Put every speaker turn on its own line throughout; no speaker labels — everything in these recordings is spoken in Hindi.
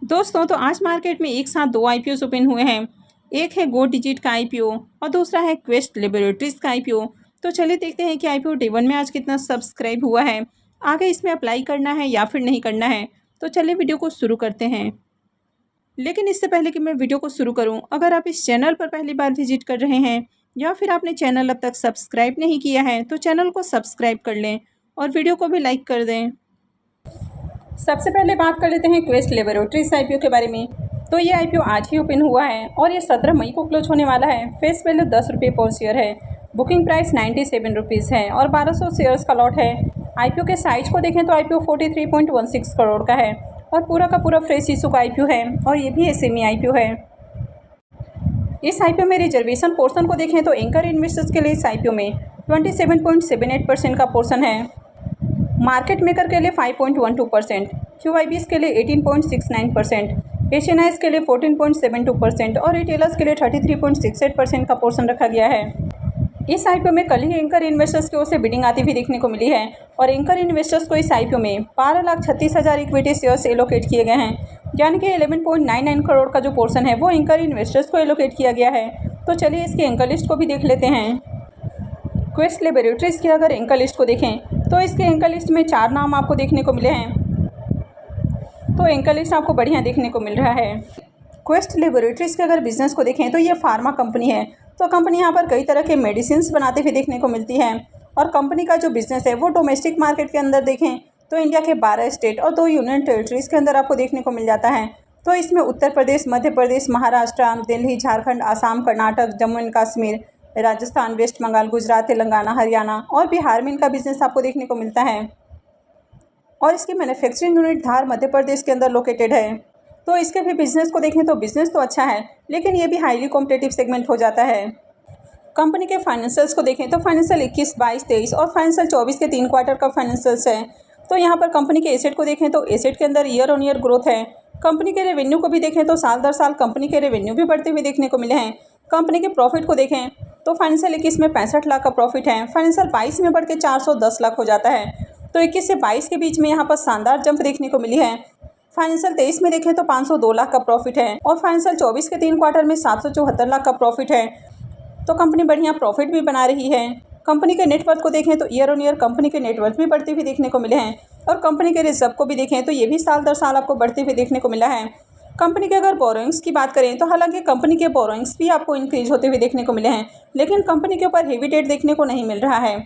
दोस्तों तो आज मार्केट में एक साथ दो आईपीओ ओपन हुए हैं। एक है गो डिजिट का आईपीओ और दूसरा है क्वेस्ट लेबोरेटरीज का आईपीओ। तो चलिए देखते हैं कि आईपीओ डे 1 में आज कितना सब्सक्राइब हुआ है, आगे इसमें अप्लाई करना है या फिर नहीं करना है। तो चलिए वीडियो को शुरू करते हैं। लेकिन इससे पहले कि मैं वीडियो को शुरू करूं, अगर आप इस चैनल पर पहली बार विजिट कर रहे हैं या फिर आपने चैनल अब तक सब्सक्राइब नहीं किया है तो चैनल को सब्सक्राइब कर लें और वीडियो को भी लाइक कर दें। सबसे पहले बात कर लेते हैं क्वेस्ट लेबोरेटरीज आईपीओ के बारे में। तो ये आईपीओ आज ही ओपन हुआ है और ये 17 मई को क्लोज होने वाला है। फेस वैल्यू 10 रुपये पर शेयर है। बुकिंग प्राइस 97 रुपीज़ है और 1200 शेयर्स का लॉट है। आईपीओ के साइज को देखें तो आईपीओ 43.16 करोड़ का है और पूरा का पूरा फ्रेश इशू का आईपीओ है और ये भी एसएमई आईपीओ है। इस आईपीओ में रिजर्वेशन पोर्शन को देखें तो एंकर इन्वेस्टर्स के लिए इस आईपीओ में 27.78% का पोर्शन है। मार्केट मेकर के लिए 5.12%, क्यूआईबीएस के लिए 18.69%, एशियनाइज के लिए 14.72% और रिटेलर्स के लिए 33.68% का पोर्शन रखा गया है। इस आईपीओ में कल ही एंकर इन्वेस्टर्स की ओर से बिडिंग आती हुई देखने को मिली है और एंकर इन्वेस्टर्स को इस आईपीओ में 12,36,000 इक्विटी शेयर्स एलोकेट किए गए हैं, यानी कि 11.99 करोड़ का जो पोर्शन है वो एंकर इन्वेस्टर्स को एलोकेट किया गया है। तो चलिए इसकी एंकर लिस्ट को भी देख लेते हैं। क्वेस्ट लेबोरेटरीज की अगर एंकर लिस्ट को देखें तो इसके एंकर लिस्ट में 4 नाम आपको देखने को मिले हैं। तो एंकर लिस्ट आपको बढ़िया देखने को मिल रहा है। क्वेस्ट लेबोरेटरीज के अगर बिजनेस को देखें तो ये फार्मा कंपनी है। तो कंपनी यहाँ पर कई तरह के मेडिसिन बनाते हुए देखने को मिलती है और कंपनी का जो बिजनेस है वो डोमेस्टिक मार्केट के अंदर देखें तो इंडिया के 12 स्टेट और 2 यूनियन टेरिटरीज के अंदर आपको देखने को मिल जाता है। तो इसमें उत्तर प्रदेश, मध्य प्रदेश, महाराष्ट्र, दिल्ली, झारखंड, आसाम, कर्नाटक, जम्मू एंड कश्मीर, राजस्थान, वेस्ट बंगाल, गुजरात, तेलंगाना, हरियाणा और बिहार में इनका बिजनेस आपको देखने को मिलता है और इसकी मैन्युफैक्चरिंग यूनिट धार मध्य प्रदेश के अंदर लोकेटेड है। तो इसके भी बिजनेस को देखें तो बिजनेस तो अच्छा है लेकिन ये भी हाईली कॉम्पिटिटिव सेगमेंट हो जाता है। कंपनी के फाइनेंशियल्स को देखें तो फाइनेंशियल 21, 22, 23 और फाइनेंशियल 24 के 3 क्वार्टर का फाइनेंशियल्स है। तो यहाँ पर कंपनी के एसेट को देखें तो एसेट के अंदर ईयर ऑन ईयर ग्रोथ है। कंपनी के रेवेन्यू को भी देखें तो साल दर साल कंपनी के रेवेन्यू भी बढ़ते हुए देखने को मिले हैं। कंपनी के प्रॉफिट को देखें तो फाइनेंशियल 21 में 65 लाख का प्रॉफिट है, फाइनेंशियल 22 में बढ़ के 410 लाख हो जाता है। तो 21 से 22 के बीच में यहाँ पर शानदार जंप देखने को मिली है। फाइनेंशियल 23 में देखें तो 502 लाख का प्रॉफिट है और फाइनेंशियल 24 के 3 क्वार्टर में 774 लाख का प्रॉफिट है। तो कंपनी बढ़िया प्रॉफिट भी बना रही है। कंपनी के नेटवर्थ को देखें तो ईयर ऑन ईयर कंपनी के नेटवर्थ भी बढ़ते हुए देखने को मिले हैं और कंपनी के रिजर्व को भी देखें तो ये भी साल दर साल आपको बढ़ते हुए देखने को मिला है। कंपनी के अगर बोरोइंग्स की बात करें तो हालांकि कंपनी के बोरोइंग्स भी आपको इंक्रीज होते हुए देखने को मिले हैं, लेकिन कंपनी के ऊपर हेवी डेट देखने को नहीं मिल रहा है।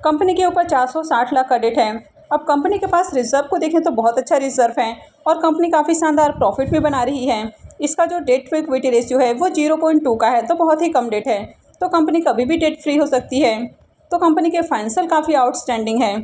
कंपनी के ऊपर 460 लाख का डेट है। अब कंपनी के पास रिजर्व को देखें तो बहुत अच्छा रिजर्व है और कंपनी काफ़ी शानदार प्रॉफिट भी बना रही है। इसका जो डेट टू इक्विटी रेशियो है वो 0.2 का है, तो बहुत ही कम डेट है। तो कंपनी कभी भी डेट फ्री हो सकती है। तो कंपनी के फाइनेंशियल काफ़ी आउटस्टैंडिंग है।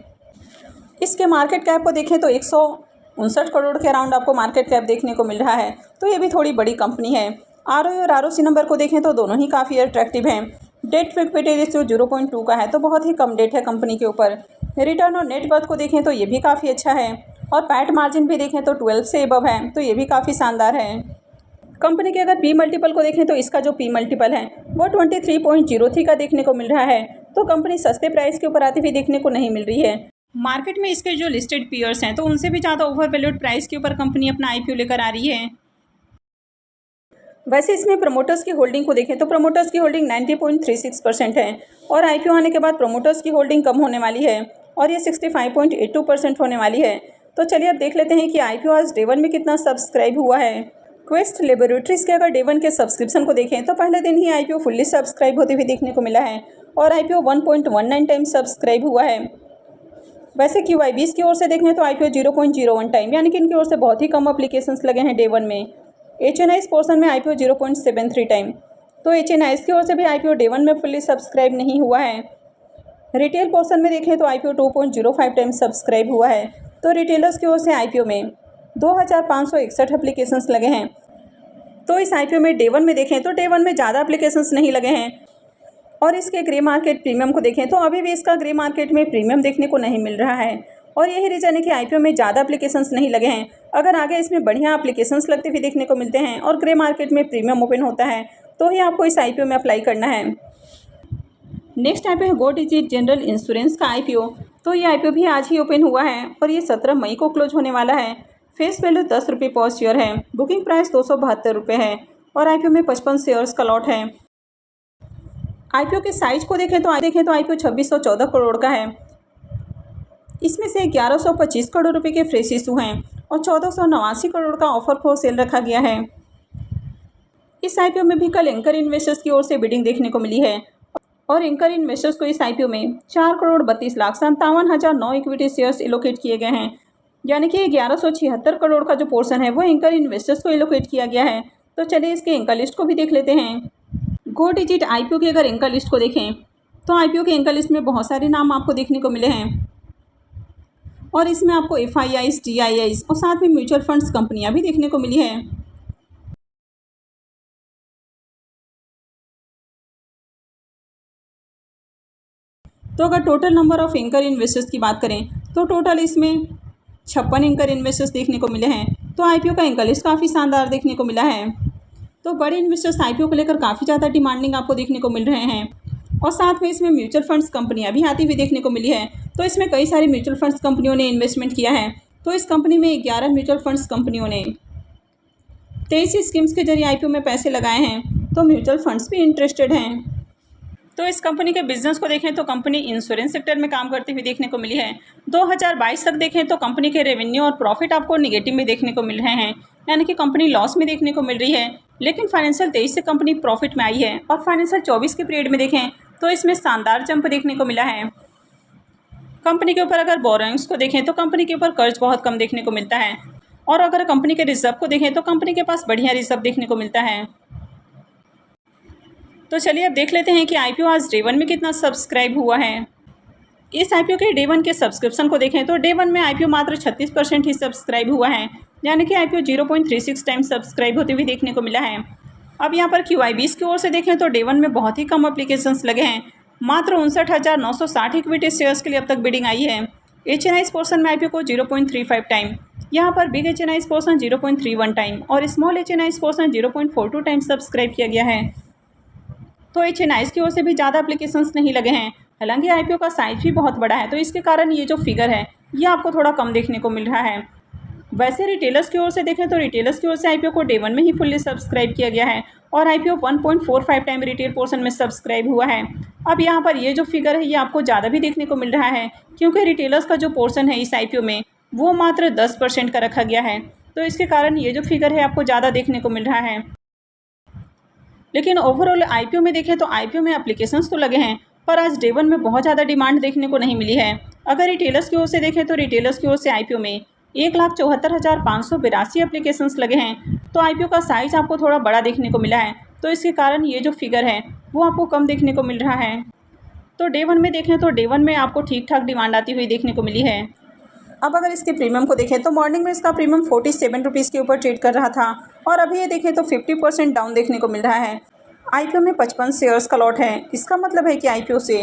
इसके मार्केट कैप को देखें तो 159 करोड़ के अराउंड आपको मार्केट कैप देखने को मिल रहा है। तो ये भी थोड़ी बड़ी कंपनी है। आरओई और आरओसी नंबर को देखें तो दोनों ही काफ़ी अट्रैक्टिव हैं। डेट टू इक्विटी रेशियो 0.2 का है, तो बहुत ही कम डेट है कंपनी के ऊपर। रिटर्न और नेट वर्थ को देखें तो ये भी काफ़ी अच्छा है और पैट मार्जिन भी देखें तो 12 से एबव है, तो ये भी काफ़ी शानदार है। कंपनी के अगर पी मल्टीपल को देखें तो इसका जो पी मल्टीपल है वो 23.03 का देखने को मिल रहा है। तो कंपनी सस्ते प्राइस के ऊपर आती हुई देखने को नहीं मिल रही है। मार्केट में इसके जो लिस्टेड पीयर्स हैं तो उनसे भी ज़्यादा ओवर वैल्यूड प्राइस के ऊपर कंपनी अपना आईपीओ लेकर आ रही है। वैसे इसमें प्रमोटर्स की होल्डिंग को देखें तो प्रमोटर्स की होल्डिंग 90.36% है और आईपीओ आने के बाद प्रमोटर्स की होल्डिंग कम होने वाली है और ये 65.82% होने वाली है। तो चलिए अब देख लेते हैं कि आईपीओ आज डे 1 में कितना सब्सक्राइब हुआ है। क्वेस्ट लेबोरेटरीज के अगर डे 1 के सब्सक्रिप्शन को देखें तो पहले दिन ही आईपीओ फुल्ली सब्सक्राइब होते हुए देखने को मिला है और आईपीओ 1.19 टाइम सब्सक्राइब हुआ है। वैसे क्यूआईबीएस की ओर से देखें तो आईपीओ 0.01 टाइम, यानी कि इनकी ओर से बहुत ही कम एप्लीकेशंस लगे हैं डे 1 में। एचएनआईज पोर्शन में आईपीओ 0.73 टाइम, तो एचएनआईज की ओर से भी आईपीओ डे 1 में फुल्ली सब्सक्राइब नहीं हुआ है। रिटेल पोर्शन में देखें तो आईपीओ 2.05 टाइम सब्सक्राइब हुआ है। तो रिटेलर्स की ओर से आईपीओ में 2561 एप्लीकेशंस लगे हैं। तो इस आईपीओ में डे 1 में देखें तो डे 1 में ज़्यादा एप्लीकेशंस नहीं लगे हैं और इसके ग्रे मार्केट प्रीमियम को देखें तो अभी भी इसका ग्रे मार्केट में प्रीमियम देखने को नहीं मिल रहा है और यही रीज़न है कि आईपीओ में ज़्यादा एप्लीकेशंस नहीं लगे हैं। अगर आगे इसमें बढ़िया एप्लीकेशंस लगते हुए देखने को मिलते हैं और ग्रे मार्केट में प्रीमियम ओपन होता है तो ही आपको इस आईपीओ में अप्लाई करना है। नेक्स्ट आईपीओ है गो डिजिट जनरल इंश्योरेंस का आईपीओ। तो ये आईपीओ भी आज ही ओपन हुआ है और ये 17 मई को क्लोज होने वाला है। फेस वैल्यू 10 रुपये पर शेयर है। बुकिंग प्राइस 272 रुपये है और आईपीओ में 55 शेयर्स का लॉट है। आईपीओ के साइज को देखें तो आईपीओ 2614 करोड़ का है। इसमें से 1125 करोड़ रुपए के फ्रेश इशू हैं और 1489 करोड़ का ऑफर फॉर सेल रखा गया है। इस आईपीओ में भी कल एंकर इन्वेस्टर्स की ओर से बिडिंग देखने को मिली है और एंकर इन्वेस्टर्स को इस आईपीओ में 4,32,57,9 इक्विटी शेयर्स एलोकेट किए गए हैं, यानी कि 1176 करोड़ का जो पोर्शन है वो एंकर इन्वेस्टर्स को एलोकेट किया गया है। तो चलिए इसके एंकर लिस्ट को भी देख लेते हैं। गो डिजिट आईपीओ की अगर एंकर लिस्ट को देखें तो आईपीओ के एंकर लिस्ट में बहुत सारे नाम आपको देखने को मिले हैं और इसमें आपको FIIs, TIIs और साथ में म्यूचुअल फंड्स कंपनियां भी देखने को मिली है। तो अगर total number of anchor investors की बात करें तो टोटल इसमें 56 एंकर इन्वेस्टर्स देखने को मिले हैं। तो आईपीओ का एंकर लिस्ट काफ़ी शानदार देखने को मिला है। तो बड़े इन्वेस्टर्स आईपीओ को लेकर काफ़ी ज़्यादा डिमांडिंग आपको देखने को मिल रहे हैं और साथ में इसमें म्यूचुअल फंड्स कंपनियां भी आती हुई देखने को मिली है। तो इसमें कई सारी म्यूचुअल फंड्स कंपनियों ने इन्वेस्टमेंट किया है। तो इस कंपनी में 11 म्यूचुअल फंड्स कंपनियों ने 23 स्कीम्स के जरिए आईपीओ में पैसे लगाए हैं। तो म्यूचुअल फंड्स भी इंटरेस्टेड हैं। तो इस कंपनी के बिजनेस को देखें तो कंपनी इंश्योरेंस सेक्टर में काम करती हुई देखने को मिली है। 2022 तक देखें तो कंपनी के रेवेन्यू और प्रॉफिट आपको निगेटिव में देखने को मिल रहे हैं, यानी कि कंपनी लॉस में देखने को मिल रही है। लेकिन फाइनेंशियल 23 से कंपनी प्रॉफिट में आई है और फाइनेंशियल 24 के पीरियड में देखें तो इसमें शानदार जंप देखने को मिला है। कंपनी के ऊपर अगर बोरोइंग्स को देखें तो कंपनी के ऊपर कर्ज बहुत कम देखने को मिलता है और अगर कंपनी के रिजर्व को देखें तो कंपनी के पास बढ़िया रिजर्व देखने को मिलता है। तो चलिए अब देख लेते हैं कि आईपीओ आज डे 1 में कितना सब्सक्राइब हुआ है। इस आईपीओ के डे 1 के सब्सक्रिप्शन को देखें तो डे 1 में आईपीओ मात्र 36% ही सब्सक्राइब हुआ है, यानी कि आईपीओ 0.36 टाइम्स सब्सक्राइब होते हुए देखने को मिला है। अब यहाँ पर QIBs की ओर से देखें तो डे 1 में बहुत ही कम एप्लीकेशंस लगे हैं, मात्र 59,960 इक्विटी शेयर्स के लिए अब तक बिडिंग आई है। HNIs पोर्सन में आईपीओ को 0.35 टाइम, यहाँ पर बिग HNIs पोर्सन 0.31 टाइम और small HNIs portion 0.42 time subscribe किया गया है। तो HNIs की ओर से भी ज़्यादा एप्लीकेशंस नहीं लगे हैं, हालांकि आईपीओ का साइज भी बहुत बड़ा है, तो इसके कारण ये जो फिगर है ये आपको थोड़ा कम देखने को मिल रहा है। वैसे रिटेलर्स की ओर से देखें तो रिटेलर्स की ओर से आईपीओ को डे 1 में ही फुल्ली सब्सक्राइब किया गया है और आईपीओ 1.45 टाइम रिटेल पोर्शन में सब्सक्राइब हुआ है। अब यहाँ पर ये जो फिगर है ये आपको ज़्यादा भी देखने को मिल रहा है, क्योंकि रिटेलर्स का जो पोर्शन है इस आईपीओ में वो मात्र 10% का रखा गया है, तो इसके कारण ये जो फिगर है आपको ज़्यादा देखने को मिल रहा है। लेकिन ओवरऑल आईपीओ में देखें तो आईपीओ में एप्लीकेशंस तो लगे हैं, पर आज डे 1 में बहुत ज़्यादा डिमांड देखने को नहीं मिली है। अगर रिटेलर्स की ओर से देखें तो रिटेलर्स की ओर से आईपीओ में 1,74,582 एप्लीकेशंस लगे हैं, तो आईपीओ का साइज आपको थोड़ा बड़ा देखने को मिला है, तो इसके कारण ये जो फिगर है वो आपको कम देखने को मिल रहा है। तो डे 1 में देखें तो डे 1 में आपको ठीक ठाक डिमांड आती हुई देखने को मिली है। अब अगर इसके प्रीमियम को देखें तो मॉर्निंग में इसका प्रीमियम 47 रुपीज़ के ऊपर ट्रेड कर रहा था और अभी ये देखें तो 50% डाउन देखने को मिल रहा है। आईपीओ में 55 शेयर्स का लॉट है, इसका मतलब है कि आईपीओ से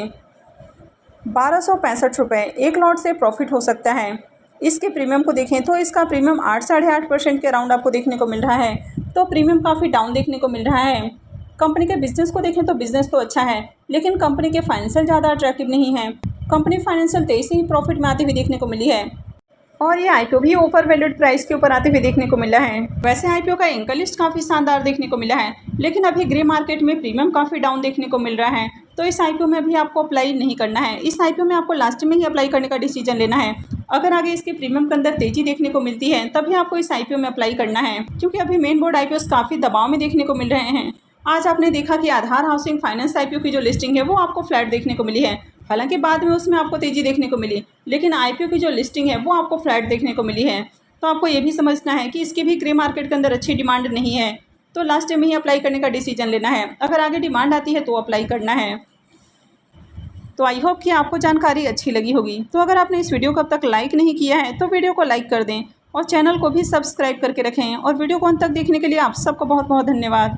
1265 रुपये एक लॉट से प्रॉफिट हो सकता है। इसके प्रीमियम को देखें तो इसका प्रीमियम 8-8.5% के अराउंड आपको देखने को मिल रहा है, तो प्रीमियम काफ़ी डाउन देखने को मिल रहा है। कंपनी के बिजनेस को देखें तो बिजनेस तो अच्छा है, लेकिन कंपनी के फाइनेंशियल ज़्यादा अट्रैक्टिव नहीं है। कंपनी फाइनेंशियल 23 से ही प्रॉफिट में आती हुई देखने को मिली है और ये आईपीओ भी ओवर वैल्यूड प्राइस के ऊपर आते हुए देखने को मिला है। वैसे आईपीओ का एंकर लिस्ट काफ़ी शानदार देखने को मिला है, लेकिन अभी ग्रे मार्केट में प्रीमियम काफ़ी डाउन देखने को मिल रहा है, तो इस आईपीओ में अभी आपको अप्लाई नहीं करना है। इस आईपीओ में आपको लास्ट में ही अप्लाई करने का डिसीजन लेना है। अगर आगे इसके प्रीमियम के अंदर तेजी देखने को मिलती है तभी आपको इस आईपीओ में अप्लाई करना है, क्योंकि अभी मेन बोर्ड आईपीओ काफ़ी दबाव में देखने को मिल रहे हैं। आज आपने देखा कि आधार हाउसिंग फाइनेंस आईपीओ की जो लिस्टिंग है वो आपको फ्लैट देखने को मिली है, हालांकि बाद में उसमें आपको तेज़ी देखने को मिली, लेकिन आईपीओ की जो लिस्टिंग है वो आपको फ्लैट देखने को मिली है। तो आपको ये भी समझना है कि इसकी भी ग्रे मार्केट के अंदर अच्छी डिमांड नहीं है, तो लास्ट में ही अप्लाई करने का डिसीजन लेना है। अगर आगे डिमांड आती है तो अप्लाई करना है। तो आई होप कि आपको जानकारी अच्छी लगी होगी। तो अगर आपने इस वीडियो को अब तक लाइक नहीं किया है तो वीडियो को लाइक कर दें और चैनल को भी सब्सक्राइब करके रखें, और वीडियो को अंत तक देखने के लिए आप सबको बहुत बहुत धन्यवाद।